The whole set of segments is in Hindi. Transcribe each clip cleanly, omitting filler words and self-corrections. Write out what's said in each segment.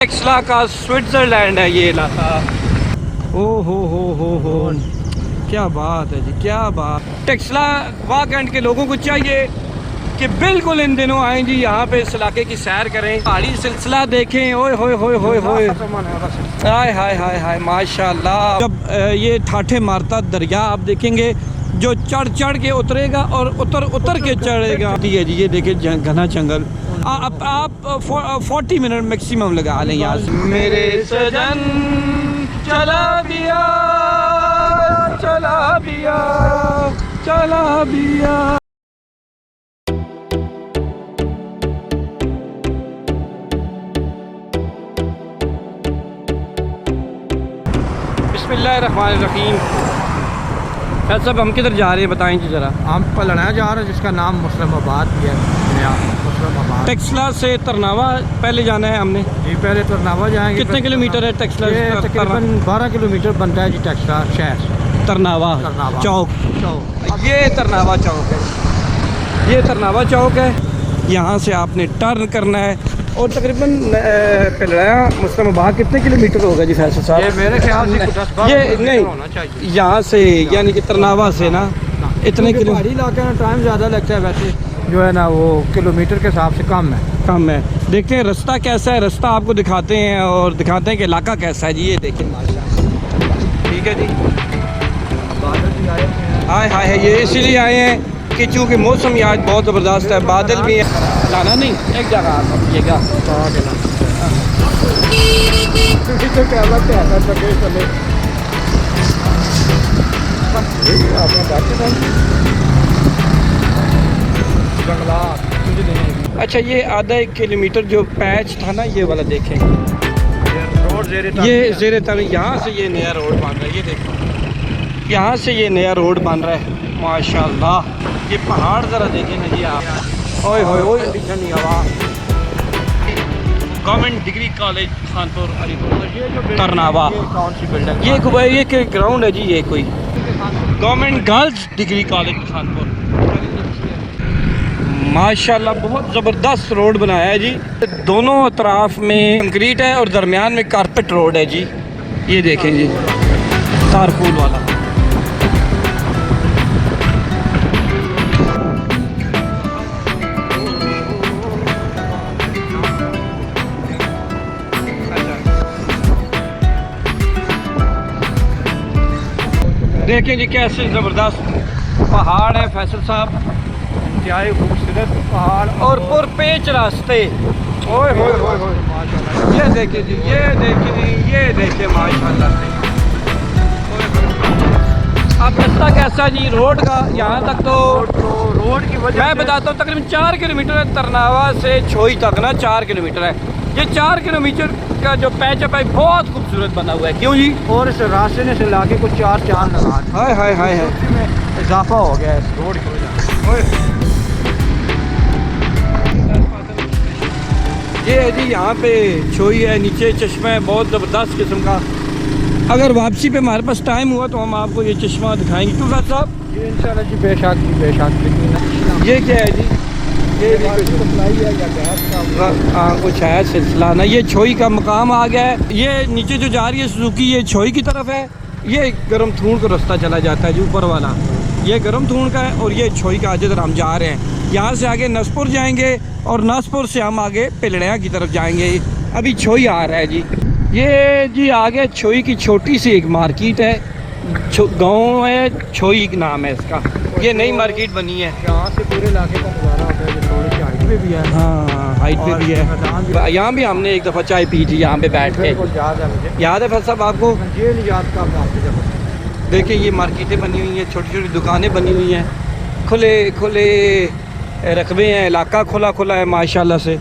टेक्सला का स्विट्ज़रलैंड है ये इलाका। ओ हो, क्या बात है जी, क्या बात। टेक्सला वाक एंड के लोगों को चाहिए कि बिल्कुल इन दिनों आएँ जी, यहाँ पे इस इलाके की सैर करें, पहाड़ी सिलसिला देखें। ओए होए हाय हाय हाय हाय माशाल्लाह। जब ये ठाठे मारता दरिया आप देखेंगे, जो चढ़ के उतरेगा और उतर के चढ़ेगा। ठीक है जी, ये देखिए घना जंगल। आप 40 मिनट मैक्सिमम लगा लें यहाँ से। मेरे सजन चला दिया बिस्मिल्लाहिर्रहमानिर्रहीम। फैज़ साहब हम किधर जा रहे हैं बताएं जी ज़रा। हम पलना जा रहे हैं जिसका नाम मुस्लिमाबाद भी है। मुस्लिमाबाद टेक्सला से तरनावा पहले जाना है हमने जी, पहले तरनावा जाएंगे। कितने किलोमीटर है टेक्सला से? तकरीबन 12 किलोमीटर बनता है जी टेक्सला शहर। तरनावा चौक। ये तरनावा चौक है, ये तरनावा चौक है। यहाँ से आपने टर्न करना है और तकरीबन पलड़ा मुस्लिमाबाद कितने किलोमीटर होगा जी फैसल साहब? ये मेरे ख्याल से 10-12 ये किलोमीटर नहीं होना चाहिए यहाँ से, यानी कि तरनावा से ना इतने किलो। पहाड़ी इलाके में टाइम ज़्यादा लगता है, वैसे जो है ना वो किलोमीटर के हिसाब से कम है। देखते हैं रास्ता कैसा है, रास्ता आपको दिखाते हैं और दिखाते हैं कि इलाका कैसा है जी। ये देखिए ठीक है जी। बादल भी आए हैं। हाय हाय है, ये इसीलिए आए हैं कि चूँकि मौसम आज बहुत ज़बरदस्त है, बादल भी है। लाना नहीं एक जगह आप रखिएगा। अच्छा, ये आधा 1 किलोमीटर जो पैच था ना, ये वाला देखें, ये ज़ेरे तन। यहाँ से ये नया रोड बन रहा है, ये देखो यहाँ से ये नया रोड बन रहा है माशाल्लाह। ये पहाड़ ज़रा देखें ना जी आप। ओए ठंडी हवा। Government degree college Khanpur Alipur Tarnawa. कौन सी बिल्डिंग? ये ग्राउंड है जी, ये कोई government girls degree college Khanpur. माशाल्लाह बहुत ज़बरदस्त रोड बनाया है जी। दोनों अतराफ में कंक्रीट है और दरमियान में कारपेट रोड है जी। ये देखें जी, तारपुल वाला। देखें जी कैसे ज़बरदस्त पहाड़ है फैसल साहब, क्या ही खूबसूरत पहाड़ और पुरपेच रास्ते। ओए माशाल्लाह। ये देखिए जी, ये देखिए माशाल्लाह से। अब रास्ता कैसा जी रोड का? यहाँ तक तो रोड की वजह मैं बताता हूँ तकरीबन 4 किलोमीटर है, तरनावा से छोई तक ना 4 किलोमीटर है। ये 4 किलोमीटर का जो पैचअप है बहुत खूबसूरत बना हुआ है। क्यों जी? और इस रास्ते ने से लाके कुछ 4 चांद लगा दिए। हाय हाय हाय हाय, में इजाफा हो गया है इस रोड की वजह। ये है जी यहाँ पे छोई है, नीचे चश्मा है बहुत ज़बरदस्त किस्म का। अगर वापसी पे हमारे पास टाइम हुआ तो हम आपको ये चश्मा दिखाएंगे। क्यों फैसल साहब? जी इंशाल्लाह जी, बेशक। ये क्या है जी? ये सप्लाई है या गैस का? कुछ है सिलसिला ना। ये छोई का मकाम आ गया है। ये नीचे जो जा रही है सुजुकी, ये छोई की तरफ है। ये गरम थून का रास्ता चला जाता है जो ऊपर वाला, ये गरम थून का है और ये छोई का जिधर हम जा रहे हैं। यहाँ से आगे नसपुर जाएंगे और नसपुर से हम आगे पिलड़िया की तरफ जाएंगे। अभी छोई आ रहा है जी। ये जी आगे छोई की छोटी सी एक मार्केट है, गांव है, छोई नाम है इसका। ये नई मार्केट बनी है। यहाँ से पूरे इलाके का नज़ारा होता है, जो थोड़ी सी हाइट पे भी है। हाँ हाइट पे भी है। यहाँ भी हमने एक दफ़ा चाय पी थी यहाँ पे बैठ के। याद है मुझे। याद है फैसल साहब आपको? ये नहीं याद का आपको? देखिए ये मार्केटें बनी हुई हैं, छोटी छोटी दुकानें बनी हुई हैं, खुले रकबे हैं, इलाका खुला है माशाल्लाह से।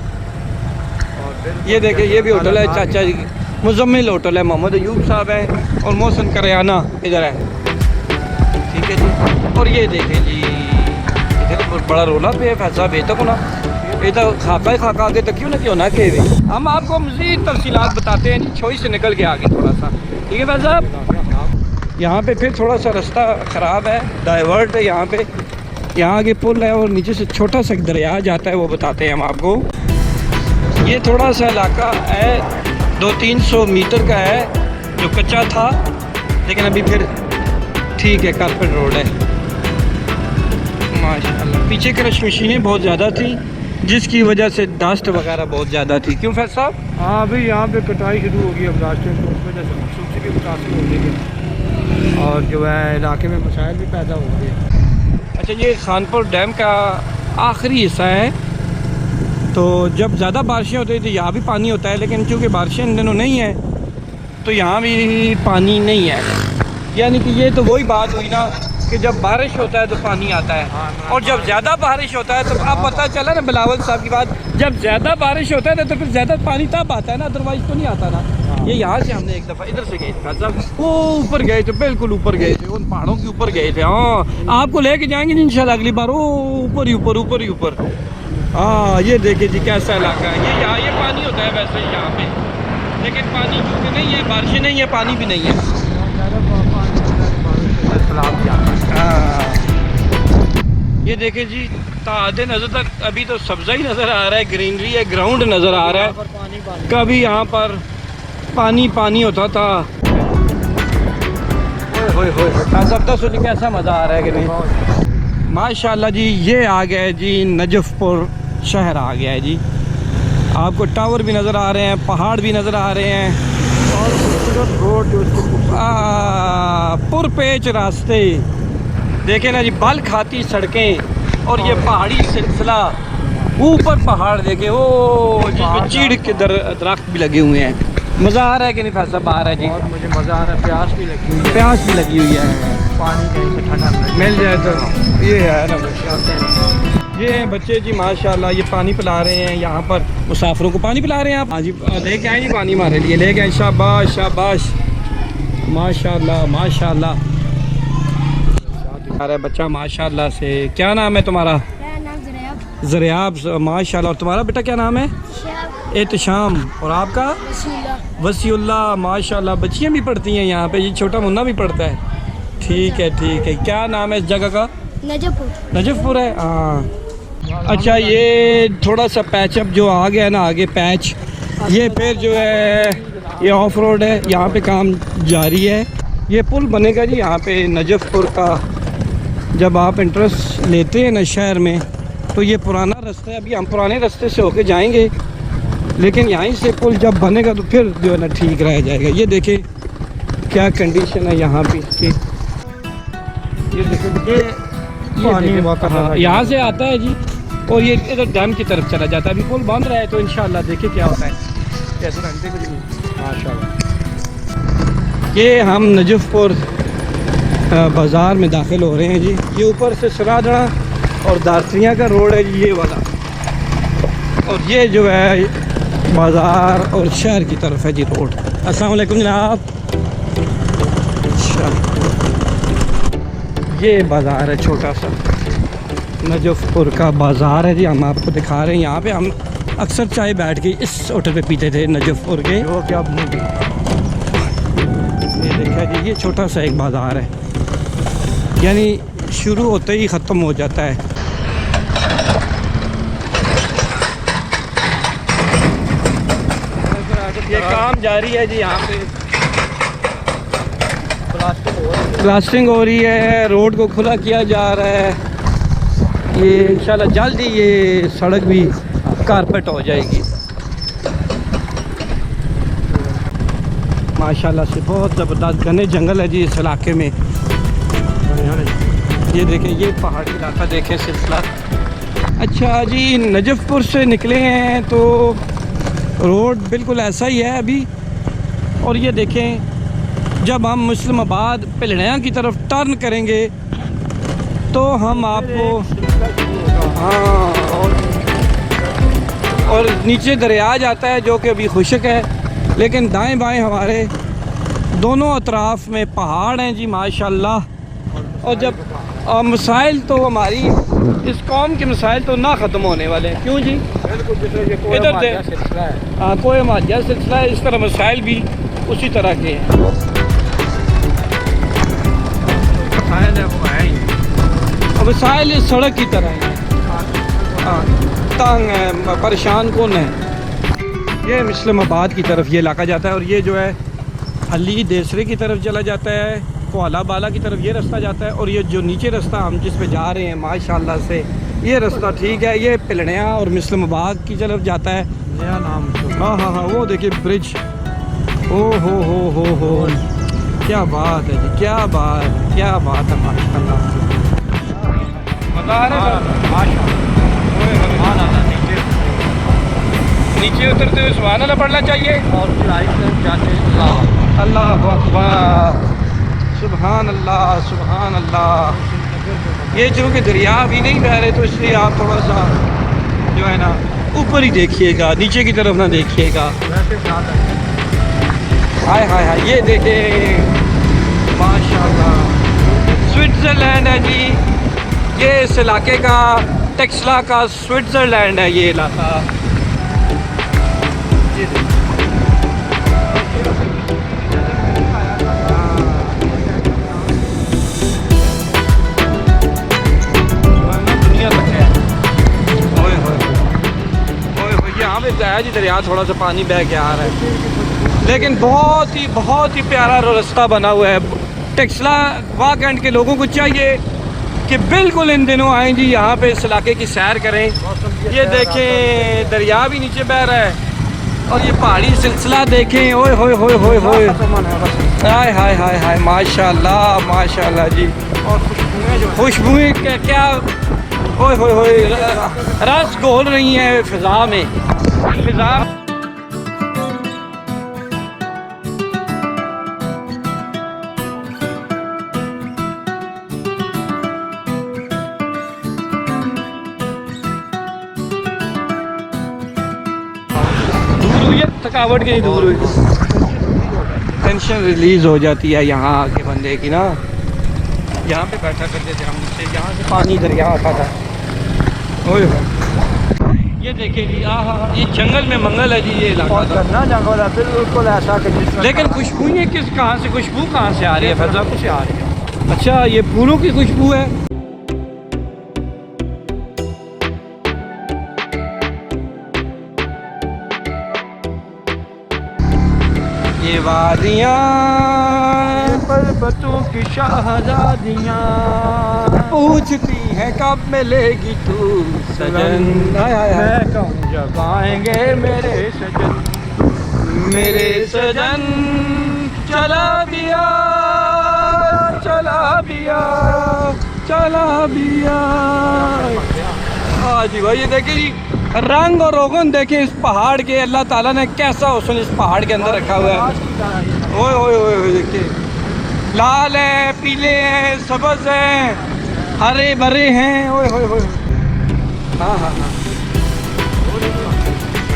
ये देखिए ये भी होटल है चाचा जी, मुजम्मिल होटल है, मोहम्मद अयूब साहब है और मोहसिन करियाना इधर है। ठीक है जी। और ये देखें जी, इधर बड़ा रोला पे है फैसल साहब। ये तो ना ये तो खाका आगे तक क्यों ना के हम आपको मज़ीद तफसीलात बताते हैं जी, छोई से निकल के आगे थोड़ा सा। ठीक है फैसल साहब? यहाँ पे फिर थोड़ा सा रास्ता ख़राब है, डाइवर्ट है यहाँ पे। यहाँ आगे पुल है और नीचे से छोटा सा दरिया जाता है, वो बताते हैं हम आपको। ये थोड़ा सा इलाका है 200-300 मीटर का है जो कच्चा था, लेकिन अभी फिर ठीक है, कारपेट रोड है माशाल्लाह। पीछे क्रश मशीनें बहुत ज़्यादा थी जिसकी वजह से डस्ट वगैरह बहुत ज़्यादा थी। क्यों फैज साहब? हाँ अभी यहाँ पे कटाई शुरू हो गई अब रास्ते में, तो उस वजह से सूची भी मुतासर हो गई है और जो है इलाके में मसाइल भी पैदा हो गए। अच्छा, ये खानपुर डैम का आखिरी हिस्सा है, तो जब ज़्यादा बारिशें होती हैं तो यहाँ भी पानी होता है, लेकिन चूँकि बारिशें इन दिनों नहीं है तो यहाँ भी पानी नहीं है। यानी कि ये तो वही बात हुई ना कि जब बारिश होता है तो पानी आता है, और जब ज़्यादा बारिश होता है तो अब पता चला ना बिलावल साहब की बात, जब ज़्यादा बारिश होता है तो फिर ज़्यादा पानी तब आता है ना, अदरवाइज़ तो नहीं आता ना। ये यहाँ से हमने एक दफ़ा इधर से गए थे साहब, वो ऊपर गए थे, बिल्कुल ऊपर गए थे, उन पहाड़ों के ऊपर गए थे। हाँ, आपको लेके जाएंगे इंशाल्लाह अगली बार, वो ऊपर ही ऊपर ऊपर ही ऊपर। हाँ, ये देखिए जी कैसा इलाका है ये। यहाँ ये पानी होता है वैसे यहाँ पे, लेकिन पानी क्योंकि नहीं है, बारिशें नहीं है, पानी भी नहीं है। हाँ, ये देखे जी तादे नज़र तक अभी तो सब्ज़ा ही नज़र आ रहा है, ग्रीनरी है, ग्राउंड नज़र आ रहा है। कभी यहाँ पर पानी पानी होता था। ओए सब सुन कैसा मज़ा आ रहा है कि नहीं माशाल्लाह जी। ये आ गया है जी, नजफ़पुर शहर आ गया है जी। आपको टावर भी नज़र आ रहे हैं, पहाड़ भी नज़र आ रहे हैं, और रोड जो पुरपेच रास्ते देखे ना जी, बल खाती सड़कें, और ये पहाड़ी सिलसिला, ऊपर पहाड़ देखे, वो जिसमें चीड़ के दरख्त भी लगे हुए हैं। मज़ा आ रहा है कि नहीं फैसला? आ रहा है जी, और मुझे मज़ा आ रहा है। प्यास भी लगी हुई है, प्यास भी लगी हुई है, पानी कहीं से ठंडा मिल जाए तो ये है ना। ये बच्चे जी माशाल्लाह ये पानी पिला रहे हैं, यहाँ पर मुसाफिरों को पानी पिला रहे हैं आप। हाँ जी, लेके आए जी पानी हमारे लिए, लेके आए। शाबाश शाबाश, माशाल्लाह माशाल्लाह। अरे बच्चा माशाल्लाह से। क्या नाम है तुम्हारा? मेरा नाम ज़रियाब। ज़रियाब, माशाल्लाह। और तुम्हारा बेटा क्या नाम है? एहतशाम। और आपका? वसीउल्लाह, माशाल्लाह। बच्चियाँ भी पढ़ती हैं यहाँ पे, ये छोटा मुन्ना भी पढ़ता है। ठीक है ठीक है। क्या नाम है इस जगह का? नजफपुर। नजफपुर है, हाँ। अच्छा, ये थोड़ा सा पैचअप जो आ गया ना आगे पैच, ये फिर जो है ये ऑफ रोड है, यहाँ पे काम जारी है। ये पुल बनेगा जी यहाँ पे नजफपुर का। जब आप इंटरेस्ट लेते हैं ना शहर में, तो ये पुराना रास्ता है, अभी हम पुराने रास्ते से होके जाएंगे, लेकिन यहीं से पुल जब बनेगा तो फिर जो है ना ठीक रह जाएगा। ये देखें क्या कंडीशन है यहाँ पे इसकी। ये देखें, ये यहाँ से आता है जी, और ये इधर डैम की तरफ चला जाता है। अभी पुल बंद रहा है, तो इंशाल्लाह देखिए क्या होता है। कैसे घंटे को माशाल्लाह। ये हम नजफपुर बाज़ार में दाखिल हो रहे हैं जी। ये ऊपर से सरादड़ा और दारसिया का रोड है जी, ये वाला, और ये जो है बाज़ार और शहर की तरफ है जी रोड। अस्सलाम वालेकुम जनाब। अच्छा, ये बाज़ार है छोटा सा, नजफपुर का बाज़ार है जी। हम आपको दिखा रहे हैं। यहाँ पे हम अक्सर चाय बैठ के इस होटल पे पीते थे नजफपुर के। जो क्या ये देखा जी, ये छोटा सा एक बाज़ार है, यानी शुरू होते ही ख़त्म हो जाता है। ये काम जारी है जी, यहाँ पे प्लास्टिंग हो रही है, रोड को खुला किया जा रहा है। ये इंशाल्लाह जल्द ही ये सड़क भी कारपेट हो जाएगी माशाल्लाह से। बहुत ज़बरदस्त घने जंगल है जी इस इलाके में। ये देखें, ये पहाड़ी इलाका देखें सिलसिला। अच्छा जी, नजफपुर से निकले हैं तो रोड बिल्कुल ऐसा ही है अभी। और ये देखें, जब हम मुस्लिमाबाद पिलड़िया की तरफ टर्न करेंगे तो हम आपको, हाँ, और नीचे दरिया जाता है जो कि अभी खुशक है, लेकिन दाएं बाएं हमारे दोनों अतराफ में पहाड़ हैं जी माशाल्लाह। और जब मसाइल तो हमारी इस कौम के मसाइल तो ना ख़त्म होने वाले हैं। क्यों जी? इधर से हाँ, कोई माजिया सिलसिला है, इस तरह मसाइल भी उसी तरह के हैं। और मसाइल इस सड़क की तरह हैं। हाँ, तंग है, परेशान कौन है। ये इस्लामाबाद की तरफ ये इलाका जाता है, और ये जो है अली देसरे की तरफ चला जाता है, कोला बाला की तरफ ये रास्ता जाता है। और ये जो नीचे रास्ता हम जिस पे जा रहे हैं माशाल्लाह से, ये रास्ता ठीक है, ये पिलनिया और इस्लामाबाद की तरफ जाता है। नया नाम हाँ हाँ हाँ, वो देखिए ब्रिज। ओ हो, क्या बात है जी, क्या बात है माशाल्लाह। बता रहे नीचे उतरते हुए सुभान अल्लाह पढ़ना चाहिए, और फिर आई तरफ जाते अल्लाह अकबर, सुभान अल्लाह। ये चूँकि दरिया अभी नहीं बह रहे तो इसलिए आप थोड़ा सा जो है ना ऊपर ही देखिएगा, नीचे की तरफ ना देखिएगा। हाय हाय हाय, ये देखें माशाल्लाह, स्विट्ज़रलैंड है जी। ये इस इलाके का टेक्सला का स्विट्ज़रलैंड है ये इलाका। दुनिया तक है। ओए यहाँ पे है जी दरिया, थोड़ा सा पानी बह के आ रहा है, लेकिन बहुत ही प्यारा रास्ता बना हुआ है। टेक्सला वाक एंड के लोगों को चाहिए कि बिल्कुल इन दिनों आएँ जी, यहाँ पे इस इलाके की सैर करें। ये देखें दरिया भी नीचे बह रहा है, और ये पहाड़ी सिलसिला देखें। ओए होए हाय हाय हाय हाय, माशाल्लाह जी। और खुशबुएं क्या ओए रस घोल रही हैं फिजा में। थकावट की नहीं दूर हुई, टेंशन रिलीज़ हो जाती है यहाँ आके बंदे की ना। यहाँ पे बैठा करते थे हम, नीचे यहाँ से पानी दरिया आता था। ओए ये देखिए जी, ये जंगल में मंगल है जी ये इलाका था। करना जंगल है बिल्कुल ऐसा कि लेकिन खुशबू ये कहाँ से आ रही है? फैजा कुछ आ रही है। अच्छा, ये फूलों की खुशबू है। ये वादियाँ पर्वतों की शहजादियाँ पूछती हैं कब मिलेगी तू सजन। मैं कहूँ जब आएंगे मेरे सजन चला बिया हाँ जी भाई, ये देखिए जी रंग और रोगन देखें इस पहाड़ के। अल्लाह ताला ने कैसा हुस्न इस पहाड़ के अंदर रखा हुआ है। ओए देखिए, लाल है, पीले हैं, सब्ज़ हैं, हरे भरे हैं। ओए हाँ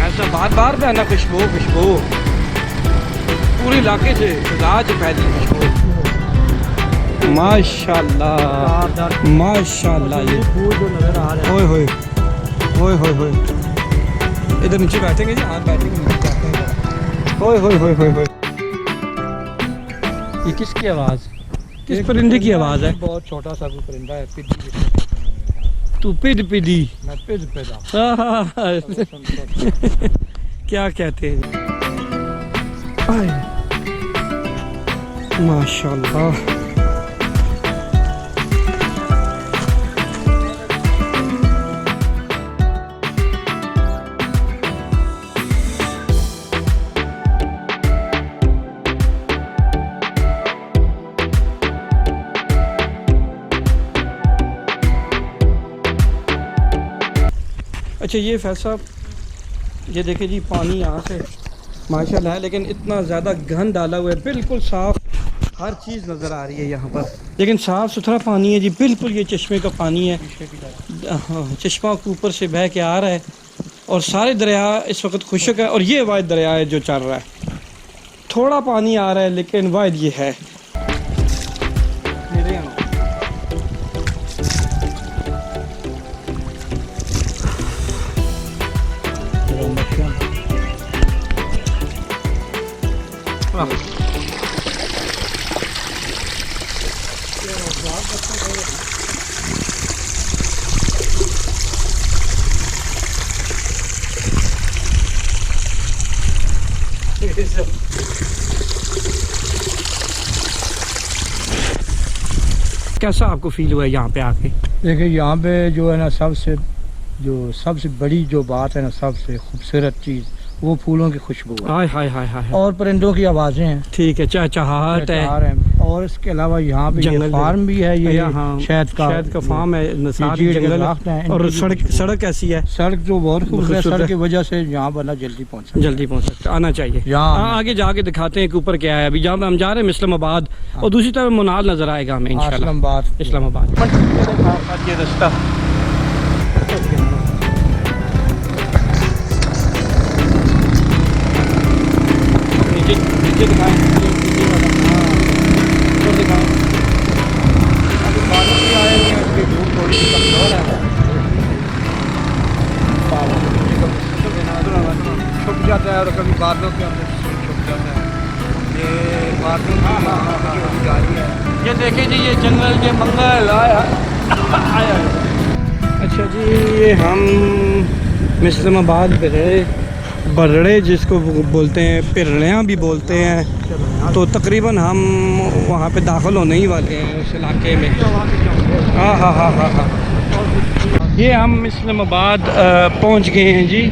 ऐसा बार पे आना, खुशबू पूरे इलाके से आज फैली खुशबू। माशाल्लाह ये फूल जो नजर आ रहा है। ओए इधर नीचे बैठेंगे जी, हाथ बैठेंगे नीचे जाते हैं। ओए ये किसकी आवाज़, किस परिंदे की आवाज़ है? बहुत छोटा सा परिंदा है, तू पिदी मैं पैदा क्या कहते हैं? माशाल्लाह। अच्छा ये फैज साहब, ये देखें जी पानी यहाँ से माशाल्लाह है, लेकिन इतना ज़्यादा गंद डाला हुआ है। बिल्कुल साफ़ हर चीज़ नज़र आ रही है यहाँ पर, लेकिन साफ़ सुथरा पानी है जी बिल्कुल। ये चश्मे का पानी है, हाँ चश्मा के ऊपर से बह के आ रहा है, और सारे दरिया इस वक्त खुशक है। और ये वाहिद दरिया है जो चल रहा है, थोड़ा पानी आ रहा है लेकिन वाहिद ये है। हाफिज़। कैसा आपको फील हुआ है यहाँ पे आके? देखिए यहाँ पे जो है ना सबसे बड़ी जो बात है ना, सबसे खूबसूरत चीज़ वो फूलों की खुशबू है हाय हाय हाय हाय। और परिंदों की आवाज़ें हैं। ठीक है, चहचहाहट है और इसके अलावा यहाँ पे जंगल ये फार्म भी है, ये हाँ, शहद का फार्म है, नसार ये जंगल दरख्त हैं, और इनकी भी सड़क कैसी है? सड़क जो बहुत खूबसूरत है, खूबसूरत सड़क की वजह से यहाँ बंदा जल्दी पहुँच सकते, आना चाहिए। यहाँ आगे जाके दिखाते हैं कि ऊपर क्या है। अभी जहाँ पे हम जा रहे हैं इस्लामाबाद, और दूसरी तरफ मुनाल नजर आएगा हमें इंशाल्लाह, इस्लामाबाद। ये रास्ता नीचे दिखाएं, नीचे वाला, हाँ ऊपर दिखाएं। अभी बारिश भी आए हुए हैं, इसकी धूप थोड़ी सी कमजोर है, छुप जाता है और कभी बादलों के अंदर छुप जाता है। ये बादलों की गाड़ी है। ये देखें जी, ये जंगल, ये मंगल आया। अच्छा जी, ये हम इस्लामाबाद पे रहे, बरड़े जिसको बोलते हैं, पिरड़ियाँ भी बोलते हैं। तो तकरीबन हम वहाँ पे दाखिल होने ही वाले हैं उस इलाके में। हाँ हाँ हाँ हाँ हाँ। ये हम इस्लामाबाद पहुँच गए हैं जी।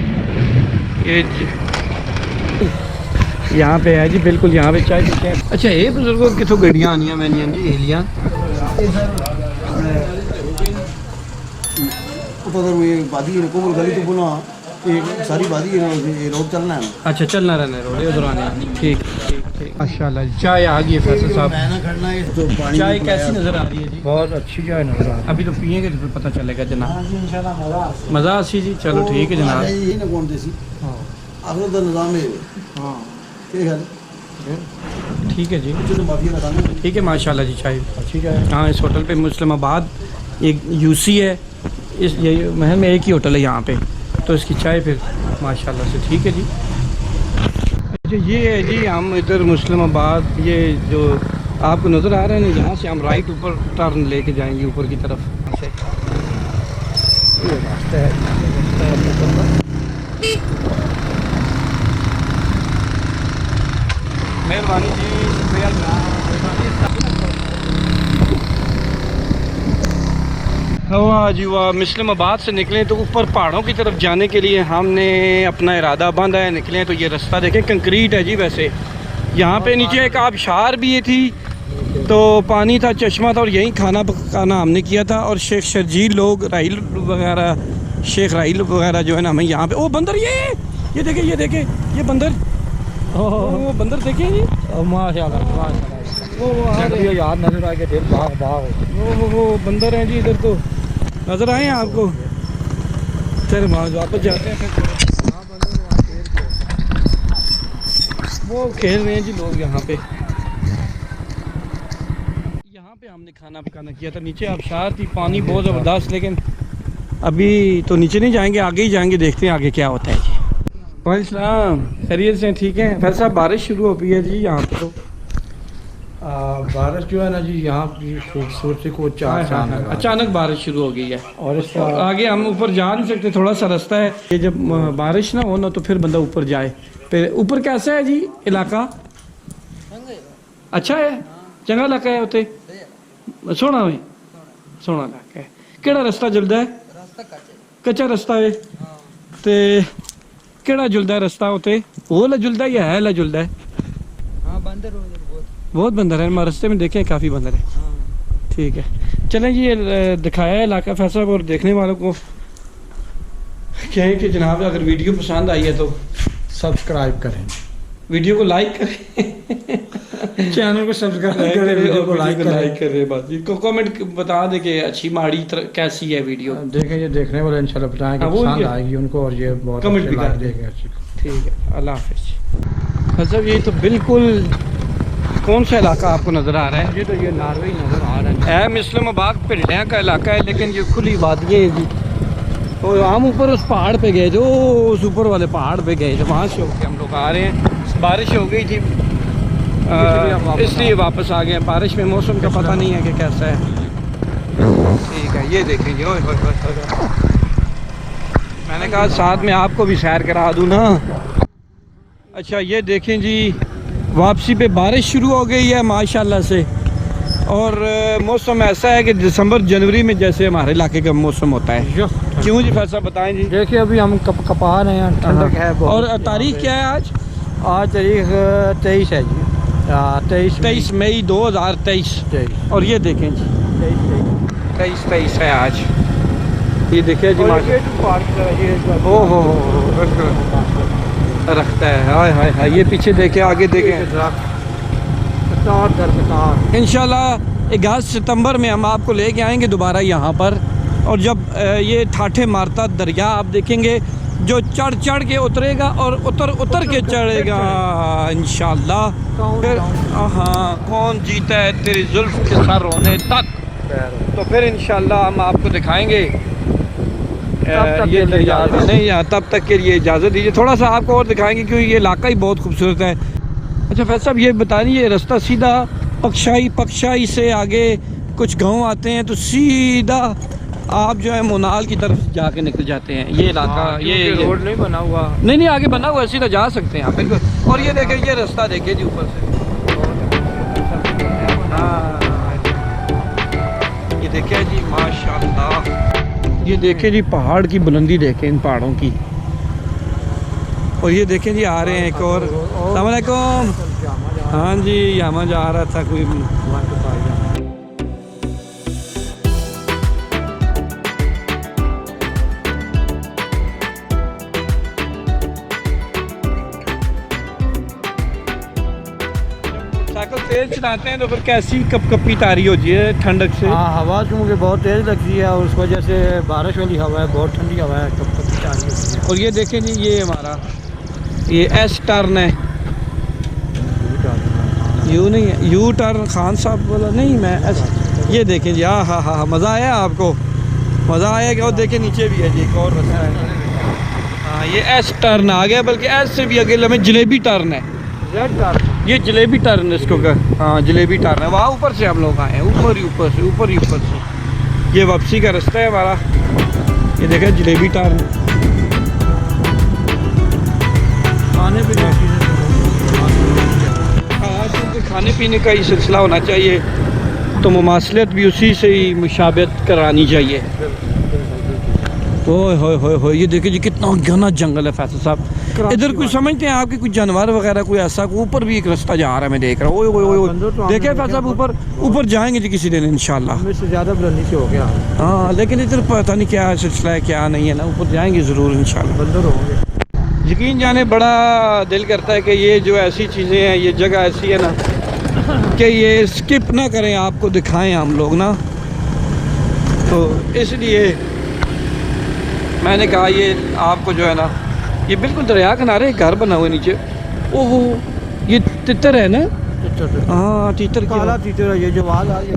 ये यहाँ पे है जी, बिल्कुल यहाँ पे चाय पीते हैं। अच्छा, ये बुजुर्गों कितों गड्डियाँ आनियाँ मैंने जी हेलियाँ वादी है कोमल गली तो पुनः एक सारी वादी है, रोड चलना है। अच्छा, चलना रहना है रोड उधर आने। ठीक ठीक ठीक, माशाल्लाह। चाय आ गई है फैसल साहब। खड़ना है तो पानी चाय कैसी नज़र आ रही है जी? बहुत अच्छी चाय नजर आ रही है। अभी तो पियेंगे तो फिर पता चलेगा जनाब। इंशाल्लाह मज़ा आसी जी, चलो ठीक है जनाब। ये ना कौन देसी अगर तो निजाम है। हाँ ठीक है, ठीक है जी, जो माफिया लगाना ठीक है माशाल्लाह जी। चाय अच्छी चाय। हाँ, इस होटल पे इस्लामाबाद एक यूसी है, इस ये महल में एक ही होटल है यहाँ पे, तो इसकी चाय फिर माशाल्लाह से ठीक है जी। अच्छा, ये है जी, हम इधर मुस्लिमाबाद, ये जो आपको नज़र आ रहा है ना, यहाँ से हम राइट ऊपर टर्न लेके जाएंगे ऊपर की तरफ से। ये रास्ता है, मेहरबानी जी, शुक्रिया। वाह जी वाह, इस्लामाबाद से निकले तो ऊपर पहाड़ों की तरफ जाने के लिए हमने अपना इरादा बांधा है, निकले तो ये रास्ता देखें, कंक्रीट है जी। वैसे यहाँ पे नीचे एक आबशार भी ये थी, तो पानी था, चश्मा था, और यहीं खाना पकाना हमने किया था। और शेख शर्जील लोग, राहील वगैरह, शेख राहील वगैरह जो है ना, हमें यहाँ पे, ओ बंदर, ये देखें, ये देखें, ये बंदर, वो बंदर देखें जी, माशाल्लाह वो याद नजर आ गया, भाग भाग वो बंदर हैं जी। इधर तो नज़र आए हैं आपको? चल वापस जाते हैं फिर। वो खेल रहे हैं जी लोग यहाँ पे। यहाँ पे हमने खाना पकाना किया था, नीचे आबशार थी, पानी बहुत ज़बरदस्त, लेकिन अभी तो नीचे नहीं जाएंगे, आगे ही जाएंगे, देखते हैं आगे क्या होता है जी। वालेकुम, खैरियत से ठीक है? फिर साहब बारिश शुरू हो गई है जी यहाँ पे, तो बारिश जो है ना जी, यहाँ की खूबसूरती को चार चांद लगा। अचानक बारिश शुरू हो गई है, और इसका आगे हम ऊपर जा नहीं सकते, थोड़ा सा रास्ता है। ये जब बारिश ना हो ना, तो फिर बंदा ऊपर जाए। फिर ऊपर कैसा है जी इलाका? अच्छा है, चंगा इलाका है उते, सोना में सोना इलाका है। केड़ा रास्ता जुलदा है? कच्चा रास्ता है। ते केड़ा जुलदा है रास्ता उते? वो ला जुलदा या है ला जुलदा है? हाँ, बंदर हो बहुत बंदर है, मैं रास्ते में देखे काफ़ी बंदर है। ठीक है, चलें जी, ये दिखाया है इलाका फैसल, और देखने वालों को कहें कि जनाब अगर वीडियो पसंद आई है तो सब्सक्राइब करें, वीडियो को लाइक करें, चैनल को सब्सक्राइब करें, वीडियो को लाइक लाइक करें, बस इसको कमेंट बता दे कि अच्छी माड़ी कैसी है वीडियो। देखें, ये देखने वाले इंशाल्लाह बताएंगे हाँ, वो पसंद ये- आएगी उनको, और ये बहुत कमेंट अच्छे भी कर लाइक देंगे। देंगे। ठीक है, अल्लाह हाफिज। मतलब ये तो बिल्कुल, कौन सा इलाका आपको नज़र आ रहा है? ये तो ये नारवे नजर आ रहा है। इस्लामाबाद पिरड़ियाँ का इलाका है, लेकिन ये खुली वादियाँ है जी। तो हम ऊपर उस पहाड़ पे गए, जो उस ऊपर वाले पहाड़ पे गए थे, वहाँ से होके हम लोग आ रहे हैं। बारिश हो गई थी, इसलिए वापस आ गए। बारिश में मौसम का पता नहीं है कि कैसा है। ठीक है, ये देखें जी, ओए होए होए होए। मैंने कहा साथ में आपको भी सैर करा दूँ ना। अच्छा ये देखें जी, वापसी पे बारिश शुरू हो गई है माशाल्लाह से। और मौसम ऐसा है कि दिसंबर जनवरी में जैसे हमारे इलाके का मौसम होता है। क्यों जी फैसला बताएं जी। देखिए अभी हम कपा रहे हैं, ठंडक है बहुत। और तारीख क्या है आज? आज तारीख 23 है जी, 23 मई 2023। और ये देखें जी 23 है आज। ये देखिए जी ओ हो रखता है। हाय हाय हाय, ये पीछे देखें, आगे देखें। इंशाल्लाह 11 सितंबर में हम आपको लेके आएंगे दोबारा यहाँ पर। और जब ये ठाठे मारता दरिया आप देखेंगे, जो चढ़ चढ़ के उतरेगा और उतर के चढ़ेगा इंशाल्लाह। फिर हाँ, कौन जीता है तेरी जुल्फ के सर होने तक, तो फिर इंशाल्लाह हम आपको दिखाएंगे। ये इजाज़त नहीं, तब तक के लिए इजाज़त दीजिए। थोड़ा सा आपको और दिखाएंगे क्योंकि ये इलाका ही बहुत खूबसूरत है। अच्छा फैसल साहब ये बताइए, ये रास्ता सीधा पक्षाई से आगे कुछ गांव आते हैं तो सीधा आप जो है मोनाल की तरफ जाके निकल जाते हैं। ये इलाका ये रोड नहीं बना हुआ, नहीं आगे बना हुआ है, सीधा जा सकते हैं आप बिल्कुल। और ये देखें, ये रास्ता देखिए जी ऊपर से। हाँ ये देखिए जी माशाल्लाह, ये देखें जी पहाड़ की बुलंदी देखें, इन पहाड़ों की। और ये देखें जी आ रहे हैं एक और। अस्सलाम वालेकुम। हाँ जी, यहाँ जा रहा था कोई। साइकिल तेज चलाते हैं तो फिर कैसी कपकपी तारी होती है ठंडक से। हाँ, हवा चूँकि बहुत तेज़ लगती है और उस वजह से बारिश वाली हवा है, बहुत ठंडी हवा है, कपकपी तारी होती है। और ये देखें जी, ये हमारा ये एस टर्न है, यू नहीं है, यू टर्न खान साहब बोला नहीं, मैं एस। ये देखें जी, हाँ, मज़ा आया आपको? मज़ा आया क्या? और देखें नीचे भी है जी एक और रास्ता है। हाँ ये एस टर्न आ गया, बल्कि एस से भी अकेले में जलेबी टर्न है। ये जलेबी टर्न इसको कर, हाँ जलेबी टर्न है। वहाँ ऊपर से हम लोग आए हैं, ऊपर से। ये वापसी का रास्ता है हमारा। ये देखें जलेबी टर्न। खाने पीने क्योंकि खाने पीने का ही सिलसिला होना चाहिए, तो मुमासलत भी उसी से ही मुशाबहत करानी चाहिए। ओए होए, ये देखिए जी कितना घना जंगल है फैसल साहब। इधर कुछ समझते हैं आपके कुछ जानवर वगैरह कोई ऐसा? ऊपर भी एक रास्ता जा रहा है, मैं देख रहा हूँ। ओए देखे फैसल साहब, ऊपर जाएंगे जी किसी दिन इंशाल्लाह। इससे ज़्यादा बुलंदी से हो गया। हाँ लेकिन इधर पता नहीं क्या सिलसिला है क्या नहीं है ना, ऊपर जाएंगे ज़रूर इंशाल्लाह। बंदर होंगे। यकीन जाने बड़ा दिल करता है कि ये जो ऐसी चीज़ें हैं, ये जगह ऐसी है ना कि ये स्किप ना करें, आपको दिखाएं हम लोग ना। तो इसलिए मैंने कहा ये आपको जो है ना, ये बिल्कुल दरिया किनारे घर बना हुआ नीचे। ओहो ये तितर है ना? हाँ तीतर, काला तीतर है ये जो आवाज़ आ रही है,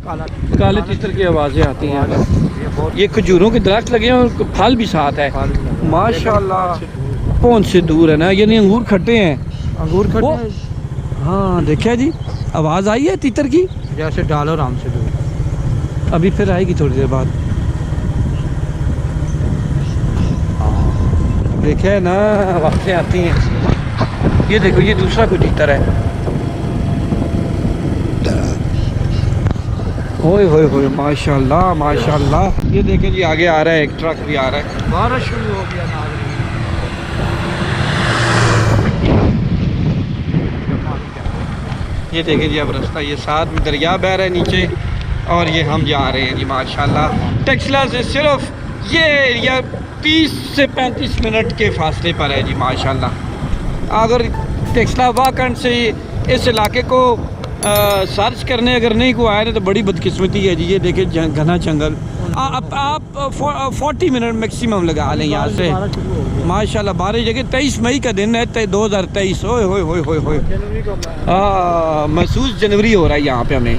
काले तीतर की आवाज़ें आती हैं। ये खजूरों के दरख्त लगे हैं और फल भी साथ है माशाल्लाह। पहुँच से दूर है ना, यानी अंगूर खट्टे हैं। अंगूर खट्टे, हाँ देखिए जी, आवाज़ आई है तीतर की। जैसे डालो आराम से दूर। अभी फिर आएगी थोड़ी देर बाद। देखे ना आवाज़ें आती हैं। ये देखो, ये दूसरा कोई तीतर है। ओए होए माशाल्लाह। ये देखें जी आगे आ रहा है, एक ट्रक भी आ रहा है। बारिश शुरू हो गया ना। ये देखें जी अब रास्ता, ये साथ में दरिया बह रहा है नीचे, और ये हम जा रहे हैं जी माशाल्लाह। टेक्सला से सिर्फ ये एरिया 30 से 35 मिनट के फासले पर है जी माशाल्लाह। अगर टेक्सला वाकई से इस इलाके को सर्च करने अगर नहीं को आया ना तो बड़ी बदकिस्मती है जी। ये देखें घना जंगल। आप 40 मिनट मैक्सिमम लगा लें यहाँ से माशाल्लाह। बारिश जगह 23 मई का दिन है 2023। ओए होए महसूस जनवरी हो रहा है यहाँ पे हमें।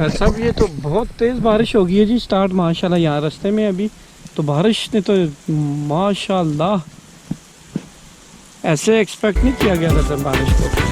सब ये तो बहुत तेज़ बारिश हो गई है जी स्टार्ट माशाल्लाह यहाँ रास्ते में। अभी तो बारिश ने तो माशाल्लाह ऐसे एक्सपेक्ट नहीं किया गया था बारिश को।